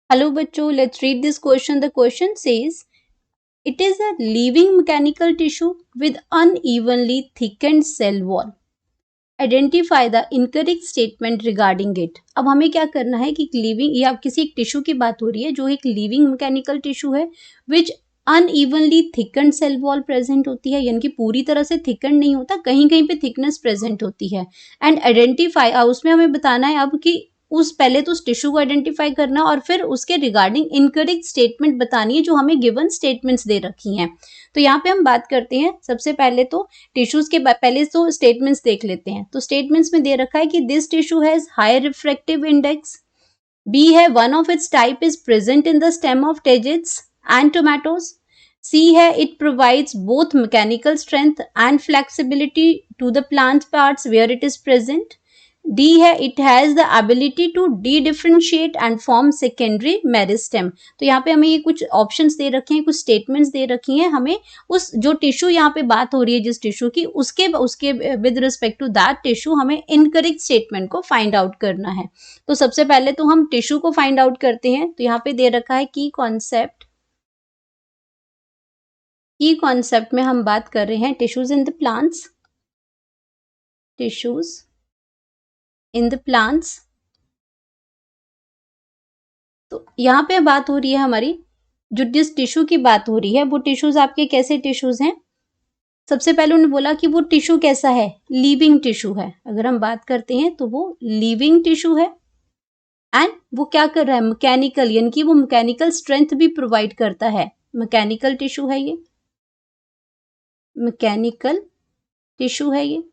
Hello bachcho, let's read this question. The question says, it is a living mechanical tissue with unevenly thickened cell wall. Identify the incorrect statement regarding it. अब हमें क्या करना है कि living या किसी एक टिश्यू की बात हो रही है जो एक लिविंग मैकेनिकल टिश्यू है which unevenly thicken cell wall present होती है, यानी कि पूरी तरह से थिकन नहीं होता, कहीं कहीं पे थिकनेस प्रेजेंट होती है. एंड आइडेंटिफाई, उसमें हमें बताना है अब कि उस पहले तो उस टिश्यू को आइडेंटिफाई करना और फिर उसके रिगार्डिंग इनकरेक्ट स्टेटमेंट बतानी है जो हमें गिवन स्टेटमेंट्स दे रखी हैं. तो यहाँ पे हम बात करते हैं सबसे पहले तो टिश्यूज के पहले तो स्टेटमेंट्स देख लेते हैं. तो स्टेटमेंट्स में दे रखा है कि this tissue has high refractive index. B है one of its type is present in the stem of Tagetes and tomatoes. C है it provides both mechanical strength and flexibility to the plant parts where it is present. D है it has the ability to dedifferentiate and form secondary meristem. तो यहाँ पे हमें ये कुछ options दे रखे हैं, कुछ स्टेटमेंट्स दे रखी हैं. हमें उस जो टिश्यू यहाँ पे बात हो रही है जिस टिश्यू की, उसके उसके with respect to that tissue हमें इनकरेक्ट स्टेटमेंट को फाइंड आउट करना है. तो सबसे पहले तो हम टिश्यू को फाइंड आउट करते हैं. तो यहाँ पे दे रखा है की कॉन्सेप्ट. की कॉन्सेप्ट में हम बात कर रहे हैं tissues in the plants. Tissues in the plants. तो यहाँ पे बात हो रही है हमारी, जो जिस टिश्यू की बात हो रही है वो टिश्यूज आपके कैसे टिश्यूज हैं. सबसे पहले उन्होंने बोला कि वो टिश्यू कैसा है, लिविंग टिश्यू है. अगर हम बात करते हैं तो वो लिविंग टिश्यू है एंड वो क्या कर रहा है, मैकेनिकल, यानी कि वो मैकेनिकल स्ट्रेंथ भी प्रोवाइड करता है. मैकेनिकल टिश्यू है ये, मैकेनिकल टिश्यू है ये.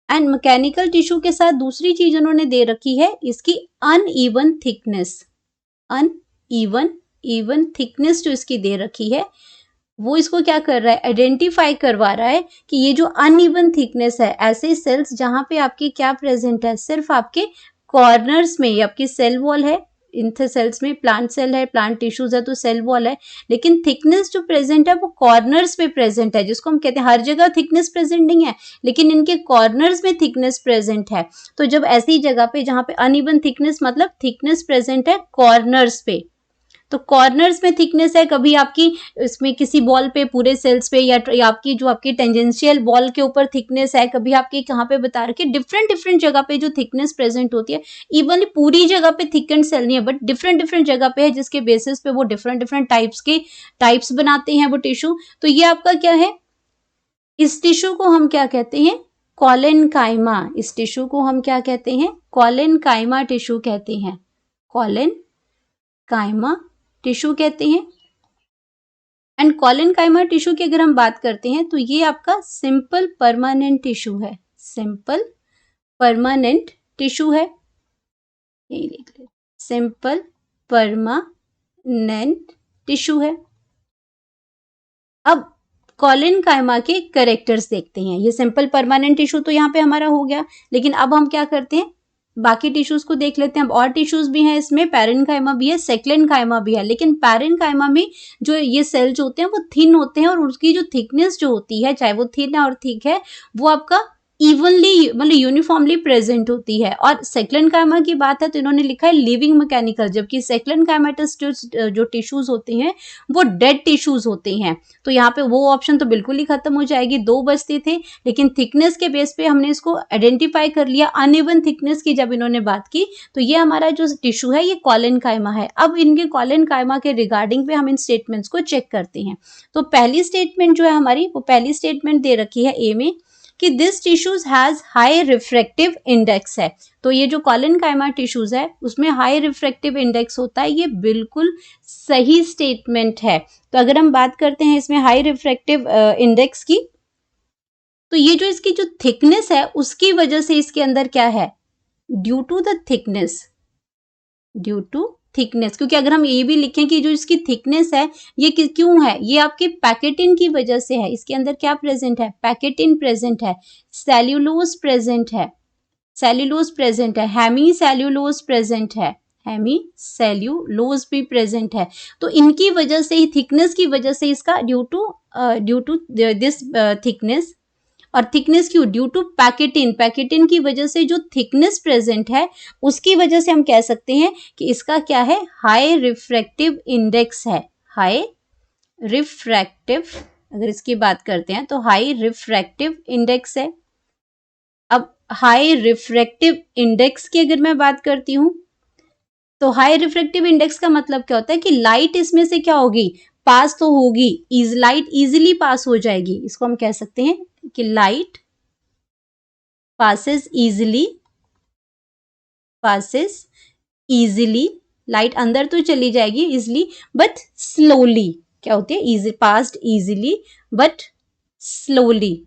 एंड मैकेनिकल टिश्यू के साथ दूसरी चीज उन्होंने दे रखी है इसकी अनइवन थिकनेस. इवन थिकनेस जो इसकी दे रखी है वो इसको क्या कर रहा है, आइडेंटिफाई करवा रहा है कि ये जो अनइवन थिकनेस है, ऐसे सेल्स जहां पे आपके क्या प्रेजेंट है, सिर्फ आपके कॉर्नर्स में. ये आपकी सेल वॉल है, इन सेल्स में प्लांट सेल है, प्लांट टिश्यूज है तो सेल वॉल है, लेकिन थिकनेस जो प्रेजेंट है वो कॉर्नर्स पे प्रेजेंट है, जिसको हम कहते हैं हर जगह थिकनेस प्रेजेंट नहीं है लेकिन इनके कॉर्नर्स में थिकनेस प्रेजेंट है. तो जब ऐसी जगह पे जहां पे अनइवन थिकनेस मतलब थिकनेस प्रेजेंट है कॉर्नर्स पे, तो कॉर्नर्स में थिकनेस है, कभी आपकी इसमें किसी बॉल पे पूरे सेल्स पे या आपकी जो आपकी टेंजेंशियल बॉल के ऊपर थिकनेस है, कभी आपकी कहाँ पे बता रखे डिफरेंट डिफरेंट जगह पे जो थिकनेस प्रेजेंट होती है. इवन पूरी जगह पे थिकनेड सेल नहीं है बट डिफरेंट डिफरेंट जगह पे है, जिसके बेसिस पे वो डिफरेंट डिफरेंट टाइप्स के टाइप्स बनाते हैं वो टिश्यू. तो ये आपका क्या है, इस टिश्यू को हम क्या कहते हैं, कॉलेनकाइमा. इस टिश्यू को हम क्या कहते हैं, कॉलेनकाइमा टिश्यू कहते हैं. कॉलेनकाइमा टिश्यू कहते हैं. एंड कॉलेनकाइमा टिश्यू की अगर हम बात करते हैं तो ये आपका सिंपल परमानेंट टिश्यू है. सिंपल परमानेंट टिश्यू है, यही लिख ले, सिंपल परमानेंट टिश्यू है. अब कॉलेनकाइमा के कैरेक्टर्स देखते हैं. ये सिंपल परमानेंट टिश्यू तो यहाँ पे हमारा हो गया, लेकिन अब हम क्या करते हैं, बाकी टिश्यूज को देख लेते हैं. अब और टिश्यूज भी हैं इसमें, पैरेन्काइमा भी है, सेक्लेनकाइमा भी है, लेकिन पैरेन्काइमा में जो ये सेल्स होते हैं वो थिन होते हैं और उसकी जो थिकनेस जो होती है, चाहे वो थिन है और थिक है, वो आपका इवनली मतलब यूनिफॉर्मली प्रेजेंट होती है. और सेक्लेनकाइमा की बात है तो इन्होंने लिखा है लिविंग मैकेनिकल, जबकि सेक्लेनकाइमेटस जो टिश्यूज होते हैं वो डेड टिश्यूज होते हैं. तो यहाँ पे वो ऑप्शन तो बिल्कुल ही खत्म हो जाएगी, 2 बचते थे, लेकिन थिकनेस के बेस पे हमने इसको आइडेंटिफाई कर लिया. अनइवन थिकनेस की जब इन्होंने बात की तो ये हमारा जो टिश्यू है ये कॉलेनकाइमा है. अब इनके कॉलेनकाइमा के रिगार्डिंग पे हम इन स्टेटमेंट्स को चेक करते हैं. तो पहली स्टेटमेंट जो है हमारी, वो पहली स्टेटमेंट दे रखी है ए में कि this tissues has high refractive index है. तो ये जो कॉलेनकाइमा टिश्यूज है उसमें हाई रिफ्रैक्टिव इंडेक्स होता है, ये बिल्कुल सही स्टेटमेंट है. तो अगर हम बात करते हैं इसमें हाई रिफ्रैक्टिव इंडेक्स की, तो ये जो इसकी जो थिकनेस है उसकी वजह से इसके अंदर क्या है, due to the thickness, due to thickness. क्योंकि अगर हम ये भी लिखें कि जो इसकी थिकनेस है ये क्यों है, ये आपके पैकेटिन की वजह से है. इसके अंदर क्या प्रेजेंट है, पैकेटिन प्रेजेंट है, सेल्यूलोज प्रेजेंट है, सेल्यूलोज प्रेजेंट है, हेमी सेल्यूलोज प्रेजेंट है, हेमी सेल्यूलोज भी प्रेजेंट है. तो इनकी वजह से ही, थिकनेस की वजह से इसका ड्यू टू दिस थिकनेस और थिकनेस क्यों? ड्यू टू पैकेटिन, पैकेटिन की वजह से जो थिकनेस प्रेजेंट है उसकी वजह से हम कह सकते हैं कि इसका क्या है? हाई रिफ्रैक्टिव इंडेक्स है। हाई रिफ्रैक्टिव, अगर इसकी बात करते हैं तो हाई रिफ्रैक्टिव इंडेक्स है। अब हाई रिफ्रैक्टिव इंडेक्स की अगर मैं बात करती हूं तो हाई रिफ्रैक्टिव इंडेक्स का मतलब क्या होता है कि लाइट इसमें से क्या होगी? पास तो होगी, लाइट इजीली पास हो जाएगी। इसको हम कह सकते हैं कि लाइट passes easily, लाइट अंदर तो चली जाएगी इजिली बट स्लोली। क्या होती है? Easy, passed easily but slowly.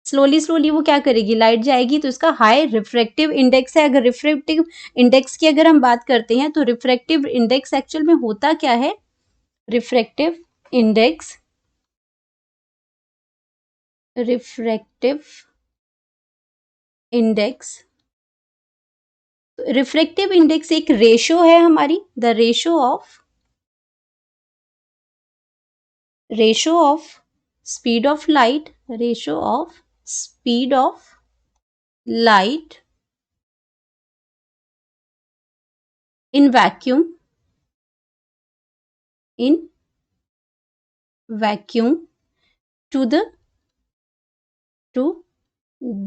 Slowly वो क्या करेगी? लाइट जाएगी, तो इसका हाई रिफ्रैक्टिव इंडेक्स है। अगर रिफ्रैक्टिव इंडेक्स की अगर हम बात करते हैं तो रिफ्रैक्टिव इंडेक्स एक्चुअल में होता क्या है? रिफ्रैक्टिव इंडेक्स रिफ्रैक्टिव इंडेक्स एक रेशो है हमारी, the ratio of speed of light, ratio of speed of light in vacuum to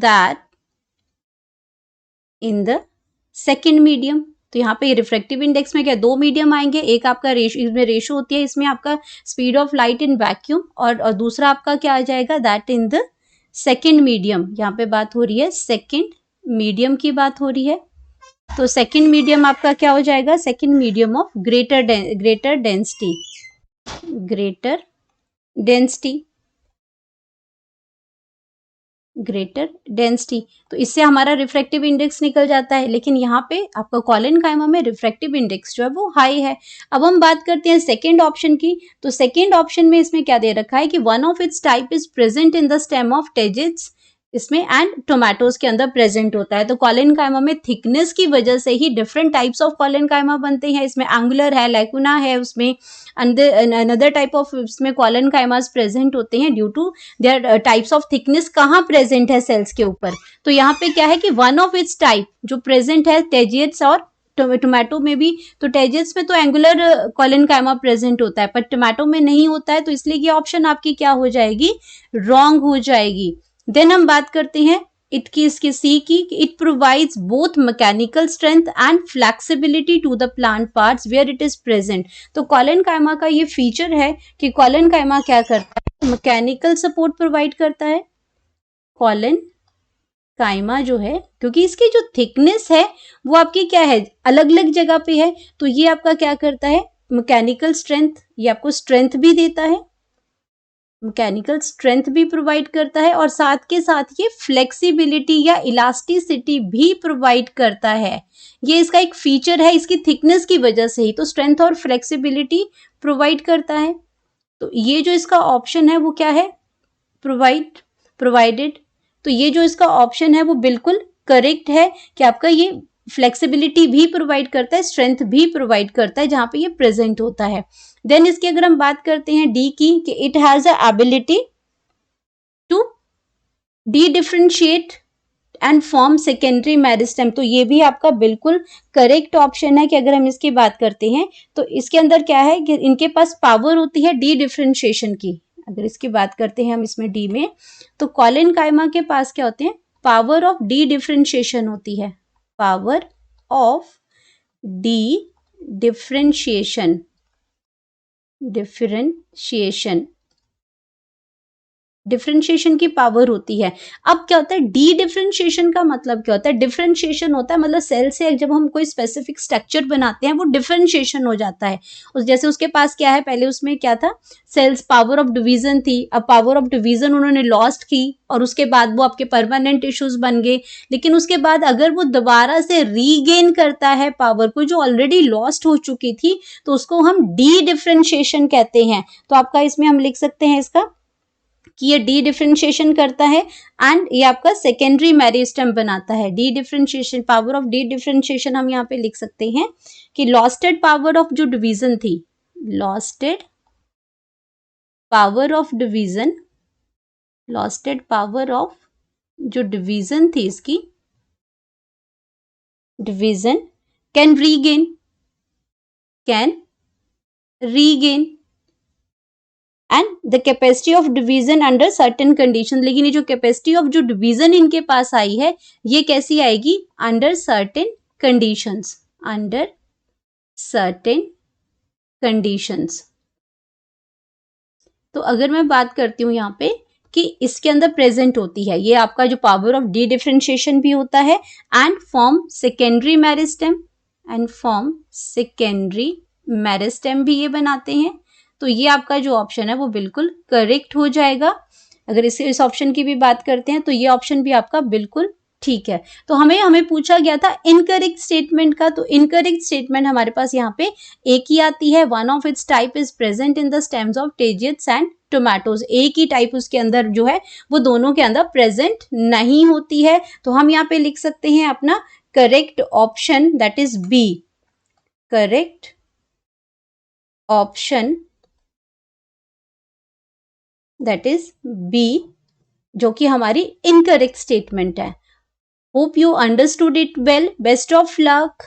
that in the second medium। तो यहाँ पे रिफ्रैक्टिव इंडेक्स में क्या? दो मीडियम आएंगे, एक आपका रेशो, इसमें रेशो होती है, इसमें आपका speed of light in vacuum, और दूसरा आपका क्या आ जाएगा? That in the second medium. यहाँ पे बात हो रही है सेकेंड मीडियम की बात हो रही है। तो सेकेंड मीडियम आपका क्या हो जाएगा? Second medium of greater density. तो इससे हमारा रिफ्रैक्टिव इंडेक्स निकल जाता है, लेकिन यहाँ पे आपका कोलेनकाइमा में रिफ्रैक्टिव इंडेक्स जो है वो हाई है। अब हम बात करते हैं सेकेंड ऑप्शन की। तो सेकेंड ऑप्शन में इसमें क्या दे रखा है कि one of its type is present in the stem of Tagetes, इसमें एंड टोमेटोज के अंदर प्रेजेंट होता है। तो कोलेनकाइमा में थिकनेस की वजह से ही डिफरेंट टाइप्स ऑफ कोलेनकाइमा बनते हैं। इसमें एंगुलर है, लैकुना है, उसमें अनदर टाइप ऑफ इसमें कोलेनकाइमास प्रेजेंट होते हैं due to their types of thickness कहाँ प्रेजेंट है सेल्स के ऊपर। तो यहाँ पे क्या है कि वन ऑफ इट्स टाइप जो प्रेजेंट है टेजियट्स और टोमेटो में भी। तो टेजियट्स में तो एंगुलर कोलेनकाइमा प्रेजेंट होता है, पर टोमेटो में नहीं होता है, तो इसलिए ये ऑप्शन आपकी क्या हो जाएगी? रॉन्ग हो जाएगी। देन हम बात करते हैं इसकी सी की, it provides both mechanical strength and flexibility to the plant parts where it is present. तो कोलेनकाइमा का ये फीचर है कि कोलेनकाइमा क्या करता है? मैकेनिकल सपोर्ट प्रोवाइड करता है। कोलेनकाइमा जो है, क्योंकि इसकी जो थिकनेस है वो आपकी क्या है? अलग अलग जगह पे है, तो ये आपका क्या करता है? मैकेनिकल स्ट्रेंथ, ये आपको स्ट्रेंथ भी देता है, मैकेनिकल स्ट्रेंथ भी प्रोवाइड करता है, और साथ के साथ ये फ्लेक्सिबिलिटी या इलास्टिसिटी भी प्रोवाइड करता है। ये इसका एक फीचर है, इसकी थिकनेस की वजह से ही तो स्ट्रेंथ और फ्लेक्सिबिलिटी प्रोवाइड करता है। तो ये जो इसका ऑप्शन है वो क्या है? प्रोवाइडेड। तो ये जो इसका ऑप्शन है वो बिल्कुल करेक्ट है कि आपका ये फ्लेक्सिबिलिटी भी प्रोवाइड करता है, स्ट्रेंथ भी प्रोवाइड करता है जहां पे ये प्रेजेंट होता है। देन इसकी अगर हम बात करते हैं डी की, कि it has a ability to dedifferentiate and form secondary meristem. तो ये भी आपका बिल्कुल करेक्ट ऑप्शन है कि अगर हम इसकी बात करते हैं तो इसके अंदर क्या है कि इनके पास पावर होती है डी डिफरेंशिएशन की। अगर इसकी बात करते हैं हम इसमें डी में, तो कोलेनकाइमा के पास क्या होते हैं? पावर ऑफ डी डिफरेंशिएशन होती है, power of D differentiation differentiation की पावर होती है। अब क्या होता है? डी डिफरेंशिएशन का मतलब क्या होता है? डिफरेंशिएशन होता है मतलब सेल से जब हम कोई स्पेसिफिक स्ट्रक्चर बनाते हैं वो डिफरेंशिएशन हो जाता है। जैसे उसके पास क्या है, पहले उसमें क्या था? सेल्स पावर ऑफ डिवीजन थी, अब पावर ऑफ डिवीजन उन्होंने लॉस्ट की और उसके बाद वो आपके परमानेंट टिश्यूज बन गए। लेकिन उसके बाद अगर वो दोबारा से रीगेन करता है पावर को जो ऑलरेडी लॉस्ट हो चुकी थी, तो उसको हम डी डिफरेंशिएशन कहते हैं। तो आपका इसमें हम लिख सकते हैं इसका कि ये डी डिफरेंशिएशन करता है एंड ये आपका सेकेंडरी मेरिस्टेम बनाता है। Dedifferentiation, power of dedifferentiation हम यहाँ पे लिख सकते हैं कि लॉस्टेड पावर ऑफ जो डिवीजन थी, losted power of division losted power of जो डिवीजन थी इसकी, division can regain and the capacity of division under certain condition. लेकिन ये जो कैपेसिटी ऑफ जो डिवीजन इनके पास आई है ये कैसी आएगी, under certain conditions, under certain conditions. तो अगर मैं बात करती हूँ यहाँ पे कि इसके अंदर प्रेजेंट होती है, ये आपका जो पावर ऑफ डी डिफरेंशिएशन भी होता है and form secondary meristem, and form secondary meristem भी ये बनाते हैं। तो ये आपका जो ऑप्शन है वो बिल्कुल करेक्ट हो जाएगा। अगर इस ऑप्शन की भी बात करते हैं तो ये ऑप्शन भी आपका बिल्कुल ठीक है। तो हमें पूछा गया था इनकरेक्ट स्टेटमेंट का, तो इनकरेक्ट स्टेटमेंट हमारे पास यहाँ पे एक ही आती है, one of its type is present in the stems of Tagetes and tomatoes. एक ही टाइप उसके अंदर जो है वो दोनों के अंदर प्रेजेंट नहीं होती है। तो हम यहाँ पे लिख सकते हैं अपना correct option that is B, correct option that is B, जो कि हमारी इनकरेक्ट स्टेटमेंट है। Hope you understood it well. Best of luck.